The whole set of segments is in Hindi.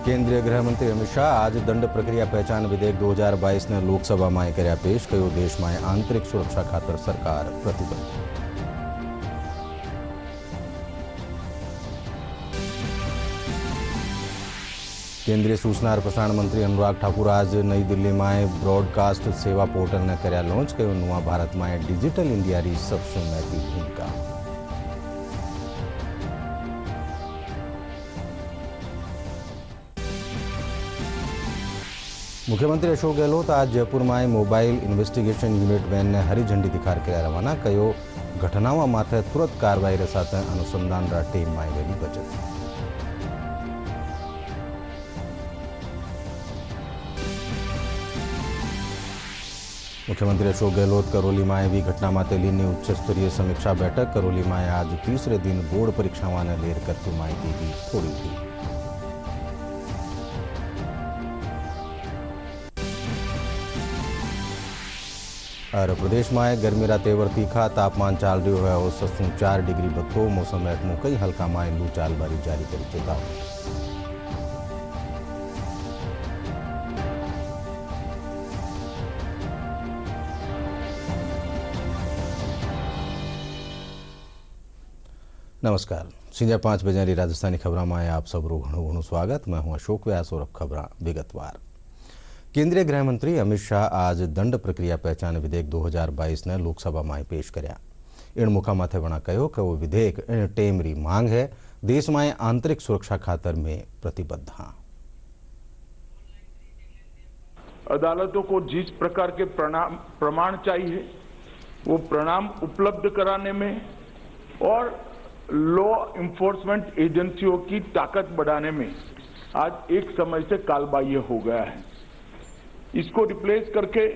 केंद्रीय गृहमंत्री अमित शाह आज दंड प्रक्रिया पहचान विधेयक 2022 ने लोकसभा में कर्या पेश। कह्युं देश में आंतरिक सुरक्षा खातर सरकार प्रतिबद्ध। केंद्रीय सूचना और प्रसारण मंत्री अनुराग ठाकुर आज नई दिल्ली में ब्रॉडकास्ट सेवा पोर्टल ने कर्या लॉन्च। कह्युं नवा भारत में डिजिटल इंडिया री सबसे महत्वपूर्ण भूमिका। मुख्यमंत्री अशोक गहलोत आज जयपुर में मोबाइल इन्वेस्टिगेशन यूनिट वेन ने हरी झंडी दिखार कर्या रवाना। कह्युं घटनाओं माथे तुरंत कार्रवाई साथ अनुसंधान टीम में वेली बचत। मुख्यमंत्री अशोक गहलोत करौली में भी घटना माटे लीनी उच्च स्तरीय समीक्षा बैठक। करौली में आज तीसरे दिन बोर्ड परीक्षाओं ने लेर कर्फ्यू माहिती भी थोड़ी थी। और प्रदेश में गर्मी रा तेवर तीखा। तापमान चाल रह्यो है औसत 4 डिग्री बधो। मौसम महकमो कई हल्का में लू चालबारी जारी करी चेतावनी। नमस्कार, संजा 5 बजे राजस्थानी खबरों में आप सबरू घणु स्वागत। मैं हूं अशोक व्यास और खबर विगतवार। केंद्रीय गृहमंत्री अमित शाह आज दंड प्रक्रिया पहचान विधेयक 2022 ने लोकसभा में पेश कर्या। इन मुखा माथे वणा कह्यो कि वो विधेयक टेम री मांग है। देश में आंतरिक सुरक्षा खातर में प्रतिबद्ध हाँ। अदालतों को जिस प्रकार के प्रमाण चाहिए वो प्रमाण उपलब्ध कराने में और लॉ इन्फोर्समेंट एजेंसियों की ताकत बढ़ाने में आज एक समय से कालबाह्य हो गया है। इसको रिप्लेस करके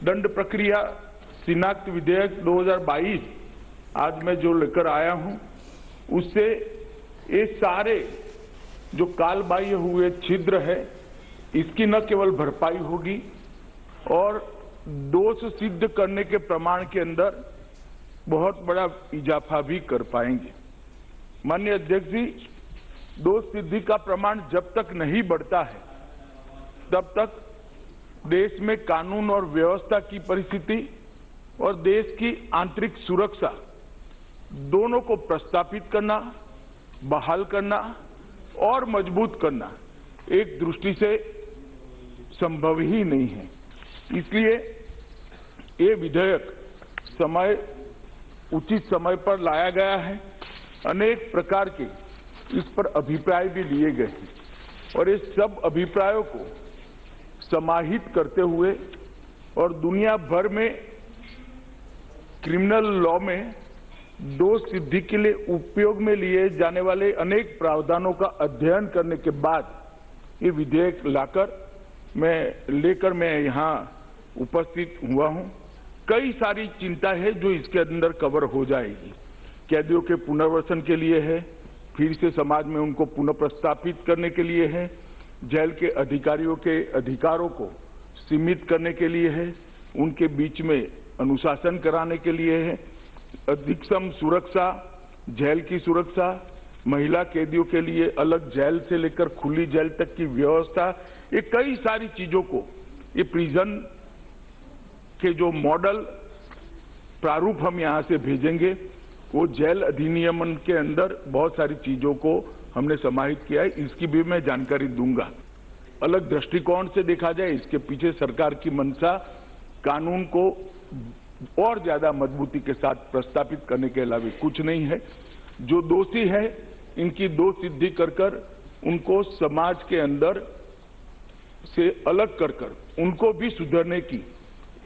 दंड प्रक्रिया शिनाख्त विधेयक 2022 आज मैं जो लेकर आया हूं, उससे ये सारे जो कालबाह्य हुए छिद्र है इसकी न केवल भरपाई होगी और दोष सिद्ध करने के प्रमाण के अंदर बहुत बड़ा इजाफा भी कर पाएंगे। माननीय अध्यक्ष जी, दोष सिद्धि का प्रमाण जब तक नहीं बढ़ता है तब तक देश में कानून और व्यवस्था की परिस्थिति और देश की आंतरिक सुरक्षा दोनों को प्रस्तापित करना, बहाल करना और मजबूत करना एक दृष्टि से संभव ही नहीं है। इसलिए ये विधेयक उचित समय पर लाया गया है। अनेक प्रकार के इस पर अभिप्राय भी लिए गए हैं और इस सब अभिप्रायों को समाहित करते हुए और दुनिया भर में क्रिमिनल लॉ में दोष सिद्धि के लिए उपयोग में लिए जाने वाले अनेक प्रावधानों का अध्ययन करने के बाद ये विधेयक लेकर मैं यहाँ उपस्थित हुआ हूँ। कई सारी चिंता है जो इसके अंदर कवर हो जाएगी। कैदियों के पुनर्वसन के लिए है, फिर से समाज में उनको पुनः प्रस्तापित करने के लिए है, जेल के अधिकारियों के अधिकारों को सीमित करने के लिए है, उनके बीच में अनुशासन कराने के लिए है, अधिकतम सुरक्षा, जेल की सुरक्षा, महिला कैदियों के लिए अलग जेल से लेकर खुली जेल तक की व्यवस्था, ये कई सारी चीजों को ये प्रिजन के जो मॉडल प्रारूप हम यहां से भेजेंगे वो जेल अधिनियमन के अंदर बहुत सारी चीजों को हमने समाहित किया है। इसकी भी मैं जानकारी दूंगा। अलग दृष्टिकोण से देखा जाए, इसके पीछे सरकार की मंशा कानून को और ज्यादा मजबूती के साथ प्रस्तापित करने के अलावा कुछ नहीं है। जो दोषी है इनकी दोष सिद्धि कर उनको समाज के अंदर से अलग कर उनको भी सुधरने की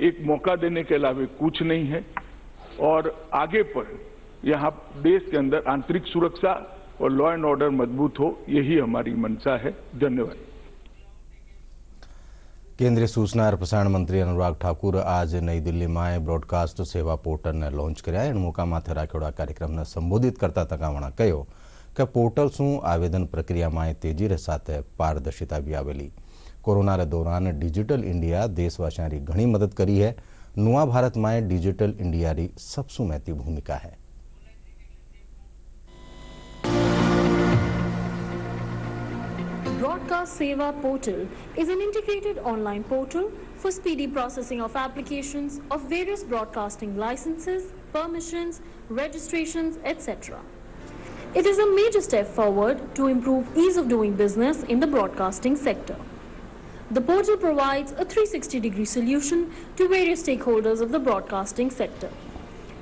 एक मौका देने के अलावा कुछ नहीं है। और आगे पर यहाँ देश के अंदर आंतरिक सुरक्षा और लॉ एंड ऑर्डर मजबूत हो, यही हमारी मंशा है। धन्यवाद। केंद्रीय सूचना और प्रसारण मंत्री अनुराग ठाकुर आज नई दिल्ली में ब्रॉडकास्ट सेवा पोर्टल ने लॉन्च कर्या। इन मौका माथे राखेड़ा कार्यक्रम ने संबोधित करता तकावणा कह्यो कि पोर्टल शू आवेदन प्रक्रिया में तेजी रे साथ पारदर्शिता भी आवेली। कोरोना रे दौरान डिजिटल इंडिया देशवासियों की घणी मदद करी है। नुआ भारत में डिजिटल इंडिया री सबसे महत्वपूर्ण भूमिका है। Broadcast Seva Portal is an integrated online portal for speedy processing of applications of various broadcasting licenses, permissions, registrations, etc. It is a major step forward to improve ease of doing business in the broadcasting sector. The portal provides a 360-degree solution to various stakeholders of the broadcasting sector.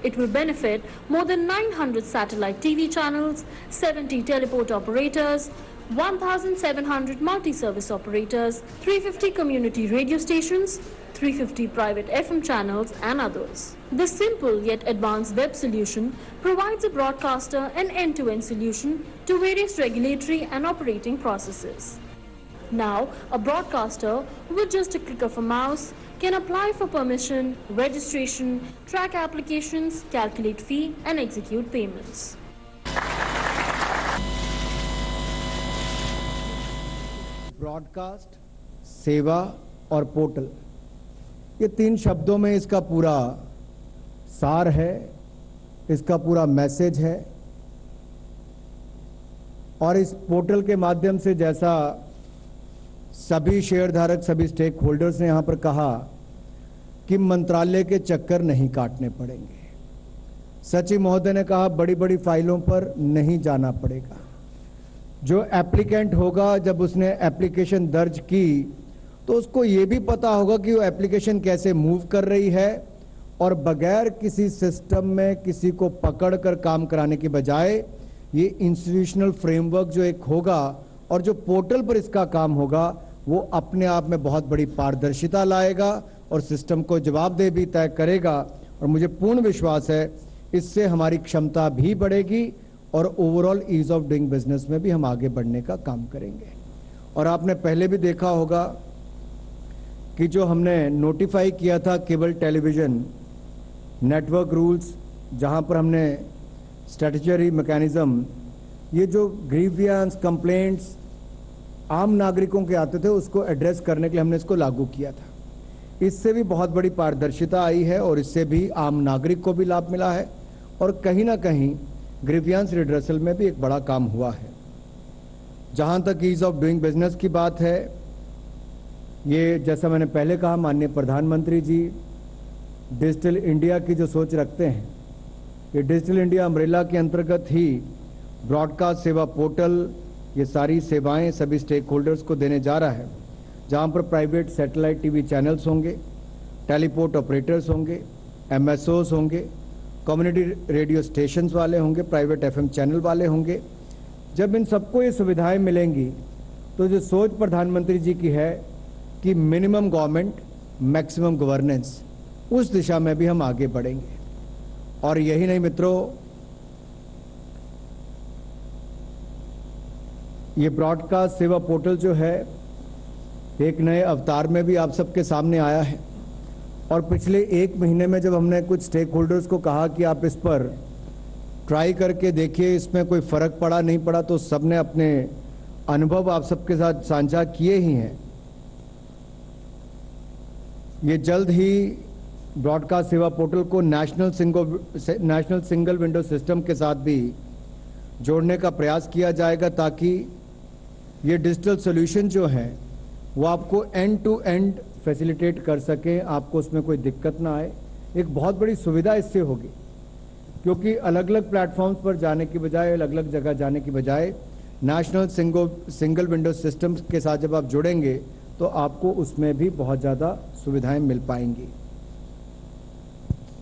It will benefit more than 900 satellite TV channels, 70 teleport operators, 1,700 multi-service operators, 350 community radio stations, 350 private FM channels and others. This simple yet advanced web solution provides a broadcaster an end-to-end solution to various regulatory and operating processes. Now, a broadcaster, with just a click of a mouse, can apply for permission, registration, track applications, calculate fee, and execute payments. Broadcast, सेवा और पोर्टल, ये तीन शब्दों में इसका पूरा सार है, इसका पूरा मैसेज है। और इस पोर्टल के माध्यम से, जैसा सभी शेयरधारक, सभी स्टेक होल्डर्स ने यहाँ पर कहा, कि मंत्रालय के चक्कर नहीं काटने पड़ेंगे। सचिव महोदय ने कहा बड़ी बड़ी फाइलों पर नहीं जाना पड़ेगा। जो एप्लीकेंट होगा, जब उसने एप्लीकेशन दर्ज की तो उसको ये भी पता होगा कि वो एप्लीकेशन कैसे मूव कर रही है, और बगैर किसी सिस्टम में किसी को पकड़ कर काम कराने के बजाय ये इंस्टीट्यूशनल फ्रेमवर्क जो एक होगा और जो पोर्टल पर इसका काम होगा, वो अपने आप में बहुत बड़ी पारदर्शिता लाएगा और सिस्टम को जवाबदेह भी तय करेगा। और मुझे पूर्ण विश्वास है इससे हमारी क्षमता भी बढ़ेगी और overall ease of doing business में भी हम आगे बढ़ने का काम करेंगे। और आपने पहले भी देखा होगा कि जो हमने नोटिफाई किया था केबल टेलीविजन नेटवर्क रूल्स, जहां पर हमने स्ट्रेटजरी मैकेनिज्म, ये जो ग्रीवियंस कंप्लेंट्स आम नागरिकों के आते थे, उसको एड्रेस करने के लिए हमने इसको लागू किया था। इससे भी बहुत बड़ी पारदर्शिता आई है और इससे भी आम नागरिक को भी लाभ मिला है, और कहीं ना कहीं ग्रीवियंस रिड्रेसल में भी एक बड़ा काम हुआ है। जहां तक ईज ऑफ डूइंग बिजनेस की बात है, ये जैसा मैंने पहले कहा, माननीय प्रधानमंत्री जी डिजिटल इंडिया की जो सोच रखते हैं, ये डिजिटल इंडिया अम्ब्रेला के अंतर्गत ही ब्रॉडकास्ट सेवा पोर्टल ये सारी सेवाएं सभी स्टेक होल्डर्स को देने जा रहा है, जहां पर प्राइवेट सैटेलाइट टीवी चैनल्स होंगे, टेलीपोर्ट ऑपरेटर्स होंगे, एमएसओस होंगे, कम्युनिटी रेडियो स्टेशंस वाले होंगे, प्राइवेट एफएम चैनल वाले होंगे। जब इन सबको ये सुविधाएं मिलेंगी तो जो सोच प्रधानमंत्री जी की है कि मिनिमम गवर्नमेंट मैक्सिमम गवर्नेंस, उस दिशा में भी हम आगे बढ़ेंगे। और यही नहीं मित्रों, ये ब्रॉडकास्ट सेवा पोर्टल जो है एक नए अवतार में भी आप सबके सामने आया है। और पिछले एक महीने में जब हमने कुछ स्टेक होल्डर्स को कहा कि आप इस पर ट्राई करके देखिए, इसमें कोई फर्क पड़ा नहीं पड़ा, तो सबने अपने अनुभव आप सबके साथ साझा किए ही हैं। ये जल्द ही ब्रॉडकास्ट सेवा पोर्टल को नेशनल सिंगल विंडो सिस्टम के साथ भी जोड़ने का प्रयास किया जाएगा, ताकि ये डिजिटल सॉल्यूशन जो हैं वो आपको एंड टू एंड फैसिलिटेट कर सकें, आपको उसमें कोई दिक्कत ना आए। एक बहुत बड़ी सुविधा इससे होगी, क्योंकि अलग अलग प्लेटफॉर्म्स पर जाने की बजाय, अलग अलग जगह जाने की बजाय नेशनल सिंगल विंडो सिस्टम के साथ जब आप जुड़ेंगे तो आपको उसमें भी बहुत ज़्यादा सुविधाएं मिल पाएंगी।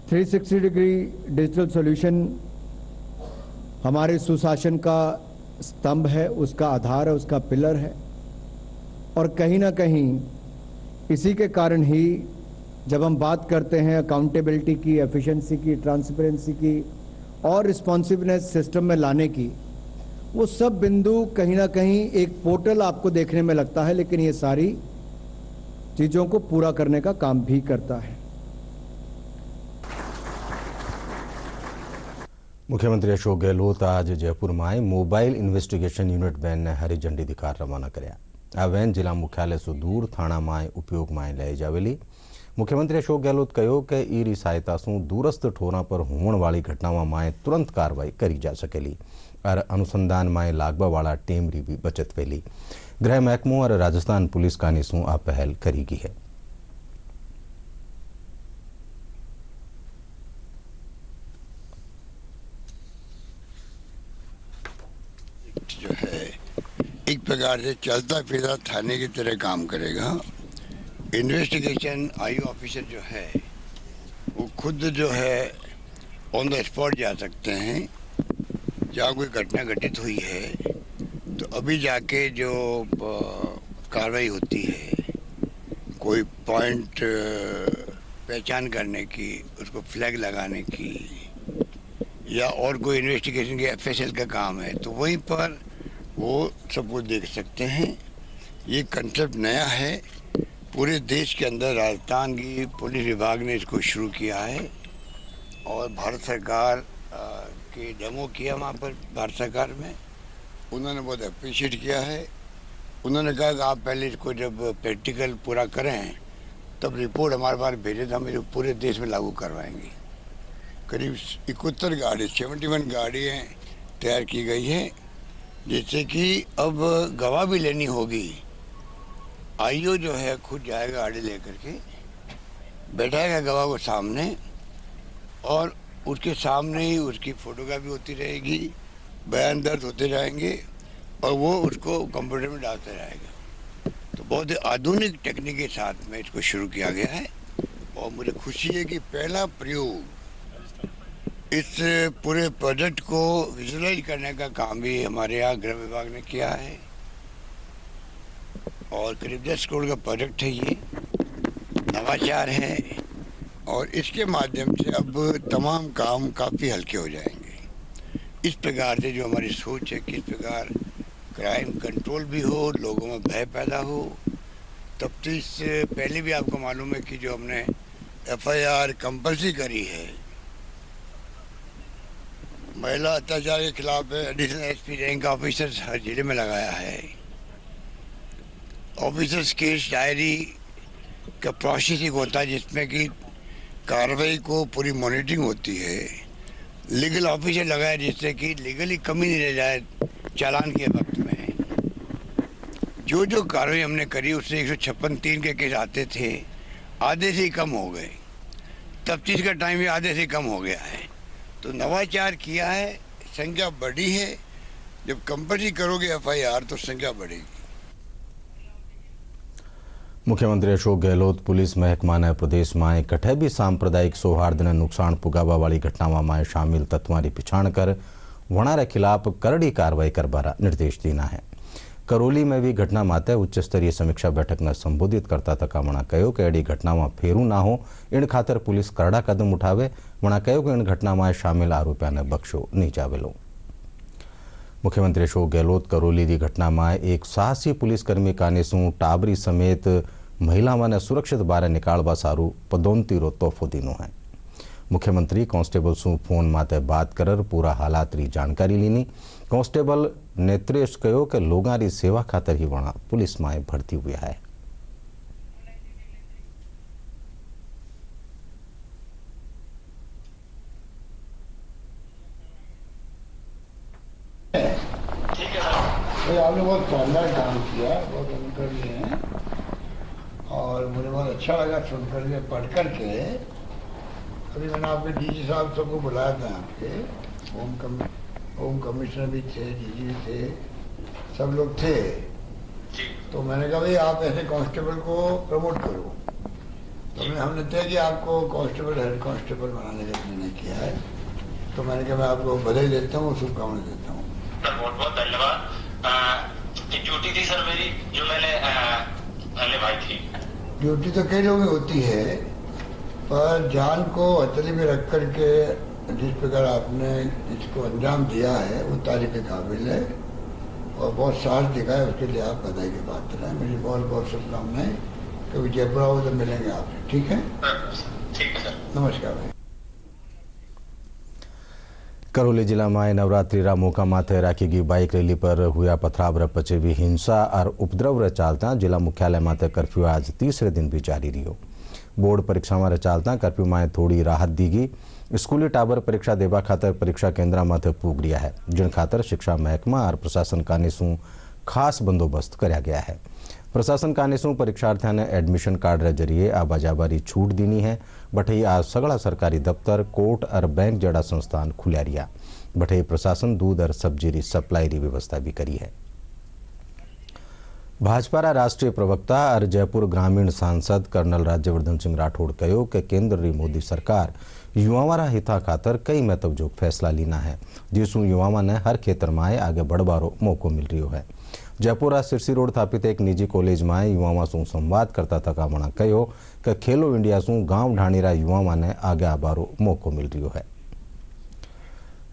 360 डिग्री डिजिटल सॉल्यूशन हमारे सुशासन का स्तंभ है, उसका आधार है, उसका पिलर है। और कहीं ना कहीं इसी के कारण ही जब हम बात करते हैं अकाउंटेबिलिटी की, एफिशिएंसी की, ट्रांसपेरेंसी की और रिस्पॉन्सिवनेस सिस्टम में लाने की, वो सब बिंदु कहीं ना कहीं एक पोर्टल आपको देखने में लगता है, लेकिन ये सारी चीज़ों को पूरा करने का काम भी करता है। मुख्यमंत्री अशोक गहलोत आज जयपुर में आए मोबाइल इन्वेस्टिगेशन यूनिट वेन ने हरी झंडी दिखा रवाना कर्या। आ वेन जिला मुख्यालय से दूर थाना में उपयोग में लाई जावेली। मुख्यमंत्री अशोक गहलोत कहो कि ई सहायता से दूरस्थ ठोरा पर होने वाली घटनाओं में तुरंत कार्रवाई करी जा सकेली और अनुसंधान में लागवा वाला टीम री भी बचत वेली। गृह महकमो और राजस्थान पुलिस कानी शू आ पहल करीगी है। जो है एक प्रकार से चलता फिरता थाने की तरह काम करेगा। इन्वेस्टिगेशन आई ऑफिसर जो है वो खुद जो है ऑन द स्पॉट जा सकते हैं। जहाँ कोई घटना घटित हुई है तो अभी जाके जो कार्रवाई होती है, कोई पॉइंट पहचान करने की, उसको फ्लैग लगाने की, या और कोई इन्वेस्टिगेशन के FSL का काम है, तो वहीं पर वो सब कुछ देख सकते हैं। ये कंसेप्ट नया है, पूरे देश के अंदर राजस्थान की पुलिस विभाग ने इसको शुरू किया है और भारत सरकार के डेमो किया वहाँ पर। भारत सरकार में उन्होंने बहुत अप्रिशिएट किया है। उन्होंने कहा कि आप पहले इसको जब प्रैक्टिकल पूरा करें तब रिपोर्ट हमारे पास भेजें तो हम इसको पूरे देश में लागू करवाएंगे। करीब 71 गाड़ी 71 गाड़ियाँ तैयार की गई हैं, जिससे कि अब गवाह भी लेनी होगी। आईओ जो है खुद जाएगा गाड़ी लेकर के, बैठाएगा गवाह को सामने और उसके सामने ही उसकी फोटोग्राफी होती रहेगी, बयान दर्ज होते जाएंगे और वो उसको कंप्यूटर में डालते रहेगा। तो बहुत ही आधुनिक टेक्निक के साथ में इसको शुरू किया गया है और मुझे खुशी है कि पहला प्रयोग इस पूरे प्रोजेक्ट को विजुअलाइज करने का काम भी हमारे यहाँ गृह विभाग ने किया है और करीब 10 करोड़ का प्रोजेक्ट है। ये नवाचार है और इसके माध्यम से अब तमाम काम काफ़ी हल्के हो जाएंगे। इस प्रकार से जो हमारी सोच है कि इस प्रकार क्राइम कंट्रोल भी हो, लोगों में भय पैदा हो। तफ्तीश से पहले भी आपको मालूम है कि जो हमने FIR कंपल्सरी करी है महिला अत्याचार के खिलाफ एडिशनल SP रैंक ऑफिसर्स हर जिले में लगाया है। ऑफिसर्स केस डायरी का प्रोसेस एक होता है जिसमें कि कार्रवाई को पूरी मॉनिटरिंग होती है। लीगल ऑफिसर लगाया जिससे कि लीगली कमी नहीं रह जाए चालान के वक्त में। जो जो कार्रवाई हमने करी उससे 156-3 के केस आते थे, आधे से ही कम हो गए। तफ्तीश का टाइम भी आधे से कम हो गया है। तो नवाचार किया है, संख्या बढ़ी है। जब कंपल्सरी करोगे FIR तो संख्या बढ़ेगी। मुख्यमंत्री अशोक गहलोत पुलिस महकमा ने प्रदेश में कठे भी सांप्रदायिक सौहार्द ने नुकसान पुगावा वाली घटनाओं में शामिल तत्वों की पिछाण कर वणारे खिलाफ करड़ी कार्रवाई करवाना निर्देश देना है। करौली में भी घटना माते उच्च स्तरीय समीक्षा बैठक ने संबोधित करता तक वणा कहो कि अड़ी घटनाओं फेरू ना हो इन खातर पुलिस करड़ा कदम उठावे। वणा कहो कि इन घटना में शामिल आरोपियों ने बख्शो नहीं जावेलो। मुख्यमंत्री अशोक गहलोत करौली की घटना में एक साहसी पुलिसकर्मी कानेसू टाबरी समेत महिलाओं ने सुरक्षित बारे निकालवा सारू पदोन्नतीरो तोहफो दीनो है। मुख्यमंत्री कांस्टेबल सू फोन माते बात कर पूरा हालात री जानकारी लीनी। कांस्टेबल नेत्रेश कहो कि लोगों की सेवा खातर ही वणा पुलिस में भर्ती हुआ है। आपने बहुत शानदार काम किया, बहुत अनुकर लिए हैं और मुझे बहुत अच्छा लगा सुन करके पढ़ करके। अभी मैंने आपके DG साहब सबको बुलाया था, आपके होम कमिश्नर भी थे, DG भी थे, सब लोग थे। तो मैंने कहा भाई आप ऐसे कांस्टेबल को प्रमोट करो। तो हमने तय किया आपको कांस्टेबल हेड कांस्टेबल बनाने का निर्णय किया है। तो मैंने कहा मैं आपको बधाई देता हूँ, शुभकामनाएं देता हूँ। बहुत बहुत धन्यवाद। ड्यूटी थी सर मेरी जो मैंने निभाई थी। ड्यूटी तो कई लोगों में होती है, पर जान को हथेली में रख करके जिस प्रकार आपने इसको अंजाम दिया है वो तारीफ के काबिल है और बहुत साहस दिखाया, उसके लिए आप बधाई के पात्र हैं। मेरी बहुत बहुत शुभकामनाएं। कभी जयपुर आओ तो मिलेंगे आपसे, ठीक है? ठीक है सर। नमस्कार भाई। करौली जिला में नवरात्रि रा मौका माथे राखी गई बाइक रैली पर हुआ पथराव पचे भी हिंसा और उपद्रव चलता जिला मुख्यालय माथे कर्फ्यू आज तीसरे दिन भी जारी रहो। बोर्ड परीक्षा में चलता कर्फ्यू में थोड़ी राहत दी गई। स्कूली टाबर परीक्षा देवा खातर परीक्षा केंद्र में पूग रहा है, जिन खातर शिक्षा महकमा और प्रशासन कानीसू खास बंदोबस्त कराया गया है। प्रशासन कानीसू परीक्षार्थियों ने एडमिशन कार्ड रे जरिए आवाजाबारी छूट दीनी है। बठई आज सगड़ा सरकारी दफ्तर, कोर्ट और बैंक जड़ा संस्थान खुल्या रिया। बठई प्रशासन दूध और सब्जी री सप्लाई री व्यवस्था भी करी है। भाजपा राष्ट्रीय प्रवक्ता और जयपुर ग्रामीण सांसद कर्नल राज्यवर्धन सिंह राठौड़ कहो कि केंद्र री मोदी सरकार युवाओं हिता खातर कई महत्वजोग फैसला लीना है, जिसू युवाओं ने हर खेतर में आगे बढ़वारो मौको मिल रही है। जयपुर सिरसी रोड स्थापित एक निजी कॉलेज में युवाओं से संवाद करता तकामणा कहो कि खेलो इंडिया से गांव ढाणीरा युवाओं ने आगे आबारो मौको मिल रही है।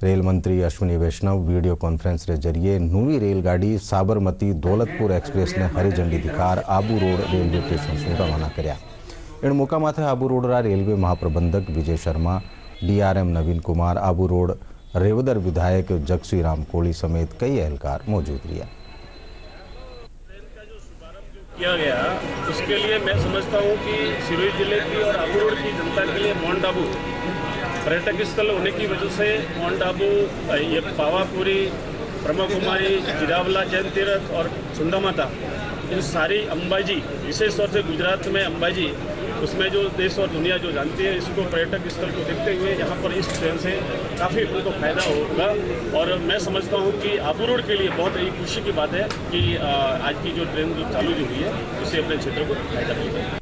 रेल मंत्री अश्विनी वैष्णव वीडियो कॉन्फ्रेंस के जरिए नवी रेलगाड़ी साबरमती दौलतपुर एक्सप्रेस ने हरी झंडी दिखार आबू रोड रेलवे स्टेशन से रवाना कराया। इन मौका माथे आबू रोड रेलवे महाप्रबंधक विजय शर्मा, DRM नवीन कुमार, आबू रोड रेवदर विधायक जगसी राम कोली समेत कई एहलकार मौजूद रहा। किया गया उसके लिए मैं समझता हूं कि सिरोही जिले की और आबू रोड की जनता के लिए माउंट आबू पर्यटक स्थल होने की वजह से माउंट आबू, ये पावापुरी, ब्रह्मा कुमारी, जिरावला जैन तीर्थ और सुंदा माता, इन सारी अंबाजी, विशेष तौर से गुजरात में अंबाजी, उसमें जो देश और दुनिया जो जानती है, इसको पर्यटक स्थल को देखते हुए यहाँ पर इस ट्रेन से काफ़ी उनको फायदा होगा। और मैं समझता हूँ कि आबू रोड के लिए बहुत ही खुशी की बात है कि आज की जो ट्रेन जो चालू जो हुई है उससे अपने क्षेत्र को फायदा मिलेगा।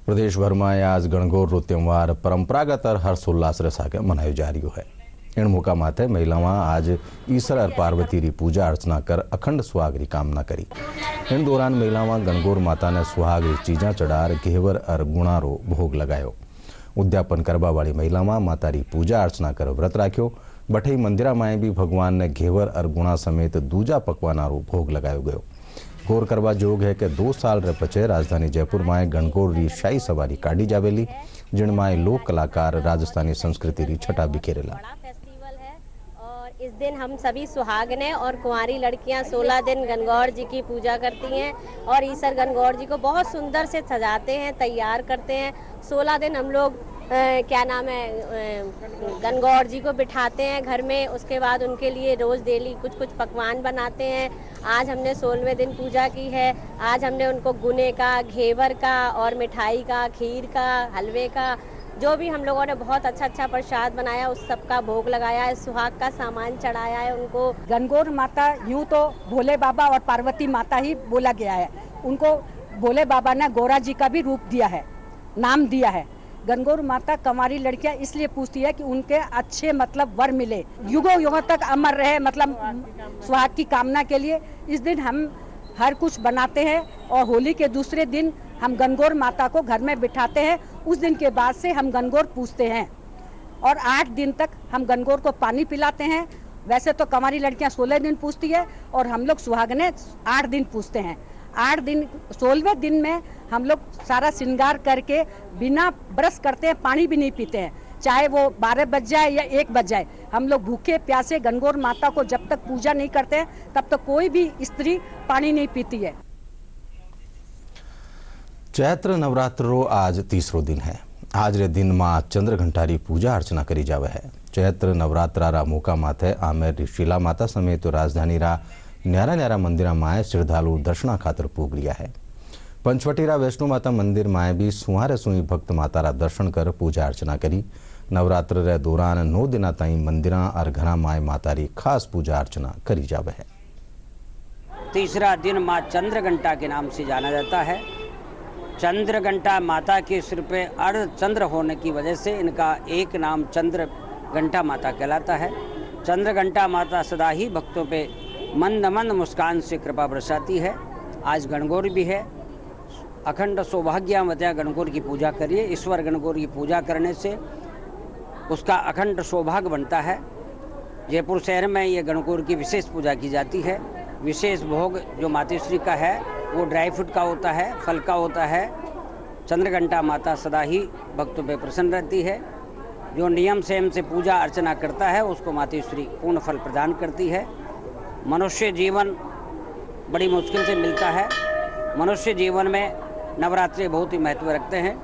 प्रदेश भर में आज गणगौर रो त्यौहार परंपरागत और हर्षोल्लास रे सागे मनायो जा रही है। इन मौका माथे महिलाओं आज ईश्वर और पार्वती री पूजा अर्चना कर अखंड सुहाग री कामना करी। इन दौरान महिलाओं गणगौर माता ने सुहाग री चीजा चढ़ार घेवर और गुणारो भोग लगायो। उद्यापन करवा वाली महिलाओं माता री पूजा अर्चना कर व्रत राख्यो। बठई मंदिरा में भी भगवान ने घेवर और गुणा समेत दूजा पकवानारो भोग लगायो गयो। गौर करवा जोग है कि 2 साल रे पचे राजधानी जयपुर में गणगौर री शाही सवारी काढ़ी जावेली, जिन में लोक कलाकार राजस्थानी संस्कृति री छटा बिखेरेला। इस दिन हम सभी सुहागने और कुंवारी लड़कियां 16 दिन गणगौर जी की पूजा करती हैं और ईश्वर गणगौर जी को बहुत सुंदर से सजाते हैं, तैयार करते हैं। 16 दिन हम लोग गणगौर जी को बिठाते हैं घर में। उसके बाद उनके लिए रोज़ डेली कुछ कुछ पकवान बनाते हैं। आज हमने 16वें दिन पूजा की है। आज हमने उनको गुने का, घेवर का और मिठाई का, खीर का, हलवे का, जो भी हम लोगों ने बहुत अच्छा प्रसाद बनाया उस सब का भोग लगाया है। सुहाग का सामान चढ़ाया है उनको। गणगौर माता यूँ तो भोले बाबा और पार्वती माता ही बोला गया है। उनको भोले बाबा ने गौरा जी का भी रूप दिया है, नाम दिया है। गणगौर माता कंवारी लड़कियां इसलिए पूछती है कि उनके अच्छे मतलब वर मिले, युगों युगों तक अमर रहे, मतलब सुहाग की कामना के लिए इस दिन हम हर कुछ बनाते हैं। और होली के दूसरे दिन हम गणगौर माता को घर में बिठाते हैं। उस दिन के बाद से हम गणगौर पूजते हैं और 8 दिन तक हम गणगौर को पानी पिलाते हैं। वैसे तो कंवारी लड़कियां 16 दिन पूजती है और हम लोग सुहागने 8 दिन पूजते हैं। 8 दिन 16वें दिन में हम लोग सारा श्रृंगार करके बिना ब्रश करते हैं, पानी भी नहीं पीते हैं, चाहे वो 12 बज जाए या 1 बज जाए। हम लोग भूखे प्यासे गणगौर माता को जब तक पूजा नहीं करते हैं तब तक कोई भी स्त्री पानी नहीं पीती है। चैत्र नवरात्रो आज 3रो दिन है। आज रे दिन मां चंद्र घंटारी पूजा अर्चना करी जावे है। चैत्र नवरात्रा मौका माथे आमेर शिला माता समेत राजधानी रा न्यारा न्यारा मंदिर में श्रद्धालु दर्शना खातर पूग लिया है। पंचवटीरा वैष्णो माता मंदिर में भी सुहारे सुई भक्त माता रा दर्शन कर पूजा अर्चना करी। नवरात्र रे दौरान 9 दिन ताई मंदिर और घरा माए माता री खास पूजा अर्चना करी जावे है। 3रा दिन माँ चंद्र घंटा के नाम से जाना जाता है। चंद्र घंटा माता के सिर पे अर्ध चंद्र होने की वजह से इनका एक नाम चंद्र घंटा माता कहलाता है। चंद्र घंटा माता सदा ही भक्तों पे मंद मंद मुस्कान से कृपा बरसाती है। आज गणगौर भी है। अखंड सौभाग्यवत्या गणगौर की पूजा करिए। ईश्वर गणगौर की पूजा करने से उसका अखंड सौभाग्य बनता है। जयपुर शहर में ये गणगौर की विशेष पूजा की जाती है। विशेष भोग जो मातेश्वरी का है वो ड्राई फ्रूट का होता है, फल का होता है। चंद्रघंटा माता सदा ही भक्तों पे प्रसन्न रहती है। जो नियम संयम से पूजा अर्चना करता है उसको मातेश्वरी पूर्ण फल प्रदान करती है। मनुष्य जीवन बड़ी मुश्किल से मिलता है। मनुष्य जीवन में नवरात्रि बहुत ही महत्व रखते हैं।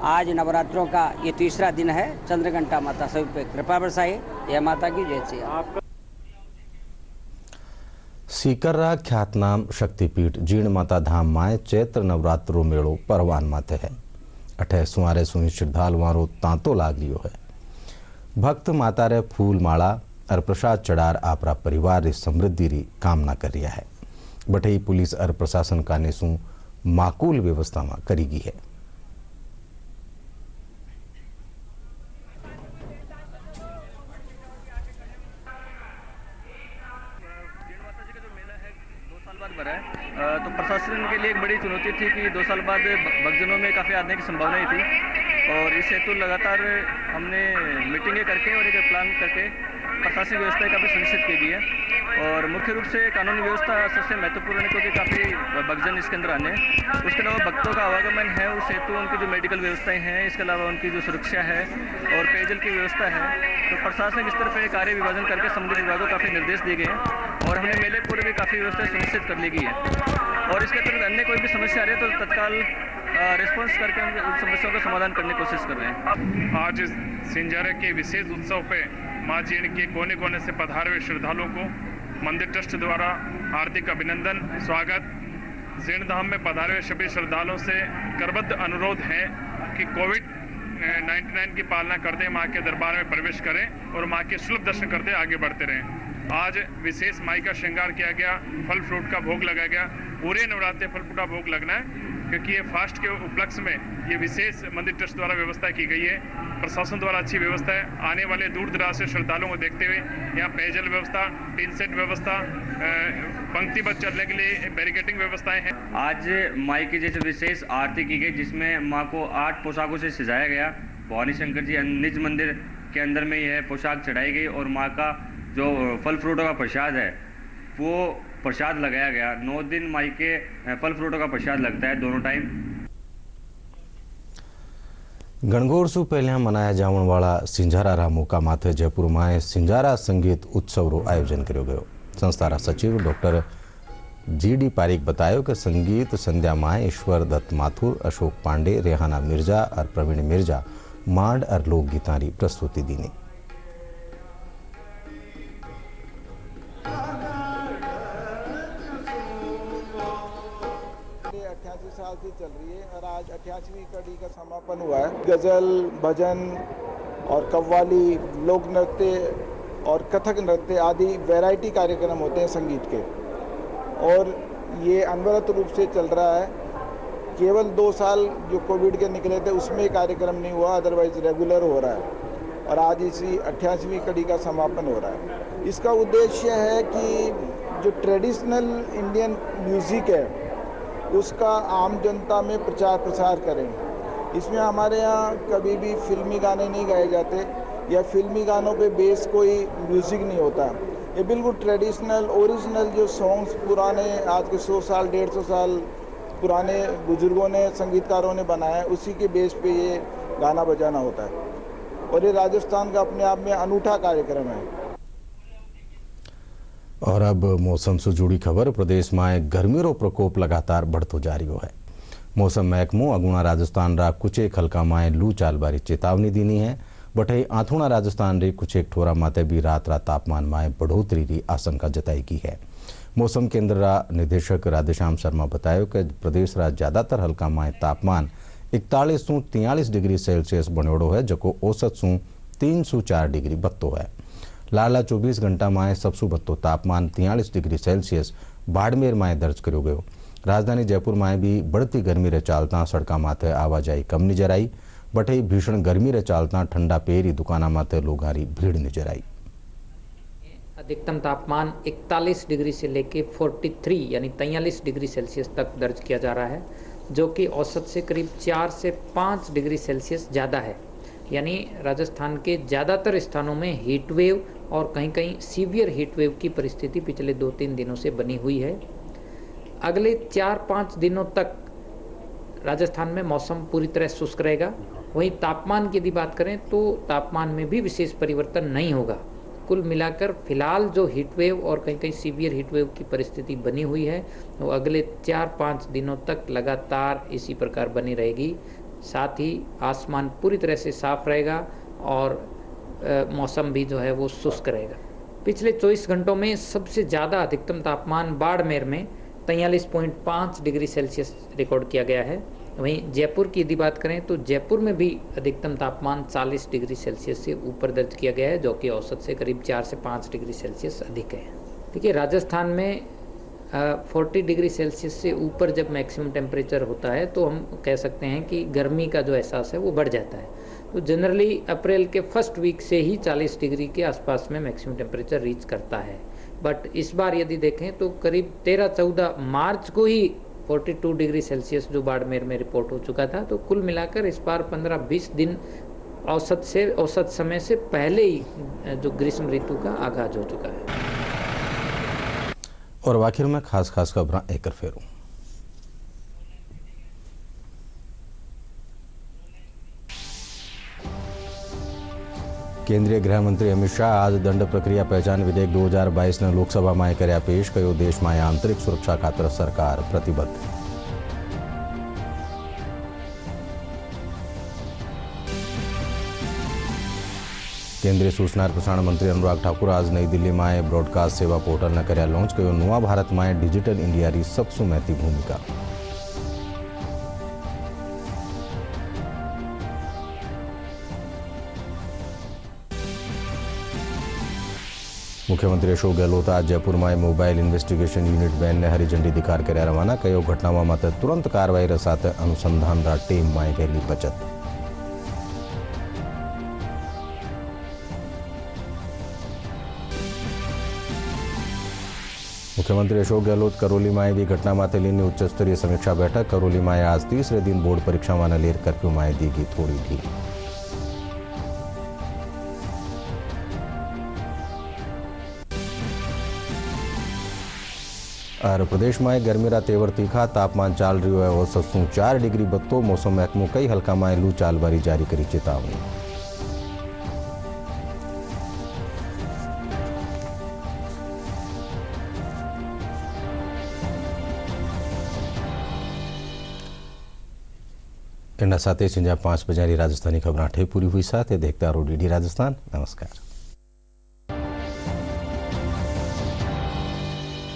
आज नवरात्रों का ये तीसरा दिन है। चंद्रघंटा माता सभी पे कृपा बरसाए। जय माता की जय श्री राम। सीकर्रा ख्यातनाम शक्तिपीठ जीण माता धाम माए चैत्र नवरात्रो मेड़ो परवान माथे है। अठे सुमारे सुनी श्रद्धालुआरो तांतो लाग लियो है। भक्त माता रे फूल माला और प्रसाद चढ़ार आपरा परिवार री समृद्धि री कामना कर रिया है। बठई पुलिस और प्रशासन का नेसू माकूल व्यवस्था में करीगी है। तो प्रशासन के लिए एक बड़ी चुनौती थी कि 2 साल बाद भक्तजनों में काफ़ी आने की संभावनाएं थी और इस हेतु लगातार हमने मीटिंगें करके और एक प्लान करके प्रशासनिक व्यवस्था काफ़ी सुनिश्चित की गई है। और मुख्य रूप से कानूनी व्यवस्था सबसे महत्वपूर्ण है क्योंकि काफ़ी भक्तजन इसके अंदर आने। उसके अलावा भक्तों का आवागमन है, उस हेतु उनकी जो मेडिकल व्यवस्थाएं हैं, इसके अलावा उनकी जो सुरक्षा है और पेयजल की व्यवस्था है, तो प्रशासनिक स्तर पर कार्य विभाजन करके संबंधित विभागों को काफ़ी निर्देश दिए गए हैं और हमने मेले पूर्व भी काफ़ी व्यवस्था सुनिश्चित कर ली गई है। और इसके अतिरिक्त अन्य कोई भी समस्या आ रही है तो तत्काल रिस्पॉन्स करके हम उन समस्याओं का समाधान करने की कोशिश कर रहे हैं। आज सिंजारे के विशेष उत्सव पे माँ जीण के कोने कोने से पधारे हुए श्रद्धालुओं को मंदिर ट्रस्ट द्वारा हार्दिक अभिनंदन, स्वागत। जीण धाम में पधारे हुए सभी श्रद्धालुओं से करबद्ध अनुरोध है कि कोविड-19 की पालना करते माँ के दरबार में प्रवेश करें और माँ के सुलभ दर्शन करते आगे बढ़ते रहें। आज विशेष माई का श्रृंगार किया गया, फल फ्रूट का भोग लगाया गया। पूरे नवरात्रे फल फ्रूट का भोग लगना है क्योंकि ये फास्ट के उपलक्ष्य में ये विशेष मंदिर ट्रस्ट द्वारा व्यवस्था की गई है। प्रशासन द्वारा अच्छी व्यवस्था है। आने वाले दूर दराज से श्रद्धालुओं को देखते हुए यहाँ पेयजल व्यवस्था, टीन सेट व्यवस्था, पंक्तिबद्ध चलने के लिए बैरिकेडिंग व्यवस्थाएं हैं। आज माई की जैसे विशेष आरती की गई जिसमें माँ को 8 पोशाकों से सजाया गया। भवानी शंकर जी निज मंदिर के अंदर में यह पोशाक चढ़ाई गई और माँ का जो फल फ्रूटों का प्रसाद है वो प्रसाद लगाया गया। 9 दिन माई के फल फ्रूटों का प्रसाद लगता है दोनों टाइम। गणगौर सु पहले मनाया जावन वाला सिंजारा रा मौका माथे जयपुर में सिंजारा संगीत उत्सव रो आयोजन करो गयो। संस्था रा सचिव डॉक्टर GD पारीक बतायो कि संगीत संध्या माए ईश्वर दत्त माथुर, अशोक पांडे, रेहाना मिर्जा और प्रवीण मिर्जा मांड और लोकगीता री प्रस्तुति दीनी। 88 साल से चल रही है और आज 88वीं कड़ी का समापन हुआ है। गज़ल, भजन और कव्वाली, लोक नृत्य और कथक नृत्य आदि वैरायटी कार्यक्रम होते हैं संगीत के और ये अनवरत रूप से चल रहा है। केवल 2 साल जो कोविड के निकले थे उसमें कार्यक्रम नहीं हुआ, अदरवाइज रेगुलर हो रहा है और आज इसी 88वीं कड़ी का समापन हो रहा है। इसका उद्देश्य है कि जो ट्रेडिशनल इंडियन म्यूज़िक है उसका आम जनता में प्रचार प्रसार करें। इसमें हमारे यहाँ कभी भी फिल्मी गाने नहीं गाए जाते या फिल्मी गानों पे बेस कोई म्यूज़िक नहीं होता। ये बिल्कुल ट्रेडिशनल ओरिजिनल जो सॉन्ग्स पुराने आज के 100 साल 150 साल पुराने बुजुर्गों ने, संगीतकारों ने बनाया है, उसी के बेस पे ये गाना बजाना होता है और ये राजस्थान का अपने आप में अनूठा कार्यक्रम है। और अब मौसम से जुड़ी खबर। प्रदेश में गर्मी रो प्रकोप लगातार बढ़तो जा रही है। मौसम महकमो अगुणा राजस्थान रा कुछेक हल्का में लू चालबारी चेतावनी दीनी है। बटे आथुणा राजस्थान रे कुछेक ठोरा माते भी रात तापमान में बढ़ोतरी की आशंका जताई की है। मौसम केंद्र रा निदेशक राधेश्याम शर्मा बतायो कि प्रदेश रा ज्यादातर हल्का में तापमान 41 से 43 डिग्री सेल्सियस बनोड़ो है, जको औसत से 3 से 4 डिग्री बत्तो है। लाला 24 घंटा में सबसु बत्तो तापमान 43 डिग्री सेल्सियस बाड़मेर में दर्ज करो गयो। राजधानी जयपुर में भी बढ़ती गर्मी रे चालता सड़का माथे आवाजाही कम नजर आई। बटे भीषण गर्मी रे चालता ठंडा पेरी दुकाना माथे लोगारी भीड़ नजर आई। अधिकतम तापमान 41 डिग्री से लेके 43 यानी 43 डिग्री सेल्सियस तक दर्ज किया जा रहा है, जो कि औसत से करीब 4 से 5 डिग्री सेल्सियस ज़्यादा है। यानी राजस्थान के ज़्यादातर स्थानों में हीट वेव और कहीं कहीं सीवियर हीट वेव की परिस्थिति पिछले 2-3 दिनों से बनी हुई है। अगले 4-5 दिनों तक राजस्थान में मौसम पूरी तरह शुष्क रहेगा। वहीं तापमान की यदि बात करें तो तापमान में भी विशेष परिवर्तन नहीं होगा। कुल मिलाकर फिलहाल जो हीट वेव और कहीं कहीं सीवियर हीट वेव की परिस्थिति बनी हुई है वो अगले 4-5 दिनों तक लगातार इसी प्रकार बनी रहेगी। साथ ही आसमान पूरी तरह से साफ रहेगा और मौसम भी जो है वो शुष्क रहेगा। पिछले 24 घंटों में सबसे ज़्यादा अधिकतम तापमान बाड़मेर में 43.5 डिग्री सेल्सियस रिकॉर्ड किया गया है। वहीं जयपुर की यदि बात करें तो जयपुर में भी अधिकतम तापमान 40 डिग्री सेल्सियस से ऊपर दर्ज किया गया है, जो कि औसत से करीब 4 से 5 डिग्री सेल्सियस अधिक है। देखिए, राजस्थान में 40 डिग्री सेल्सियस से ऊपर जब मैक्सिमम टेम्परेचर होता है तो हम कह सकते हैं कि गर्मी का जो एहसास है वो बढ़ जाता है। तो जनरली अप्रैल के फर्स्ट वीक से ही 40 डिग्री के आसपास में मैक्सिमम टेम्परेचर रीच करता है। बट इस बार यदि देखें तो करीब 13-14 मार्च को ही 42 डिग्री सेल्सियस जो बाड़मेर में रिपोर्ट हो चुका था। तो कुल मिलाकर इस बार 15-20 दिन औसत समय से पहले ही जो ग्रीष्म ऋतु का आगाज हो चुका है। और आखिर में खास खबरां एक फेरू। केंद्रीय गृह मंत्री अमित शाह आज दंड प्रक्रिया पहचान विधेयक 2022 ने लोकसभा में कर्या पेश कयो। देश में आंतरिक सुरक्षा खातर सरकार प्रतिबद्ध। केंद्रीय सूचना और प्रसारण मंत्री अनुराग ठाकुर आज नई दिल्ली में ब्रॉडकास्ट सेवा पोर्टल ने कर्या लॉन्च कयो। नवा भारत में डिजिटल इंडिया री सबसु महती भूमिका। मुख्यमंत्री अशोक गहलोत आज जयपुर में मोबाइल इन्वेस्टिगेशन यूनिट वैन ने हरी झंडी दिखार कर रवाना कयो। घटना में तुरंत कार्रवाई साथ अनुसंधान टीम में वहेली बचत। मुख्यमंत्री अशोक गहलोत करौली में भी घटना में लीनी उच्च स्तरीय समीक्षा बैठक। करौली में आज तीसरे दिन बोर्ड परीक्षा में लेर कर्फ्यू में दी गई थोड़ी ढील। और प्रदेश में गर्मी रा तेवर तीखा। तापमान चाल रही है औसत 4 डिग्री बत्तो। मौसम महकमो कई हल्का में लू चालबारी जारी करी चेतावनी। इनका साथ ही 5 बजे राजस्थानी खबर ठे पूरी हुई। साथ देखता रहो DD राजस्थान। नमस्कार।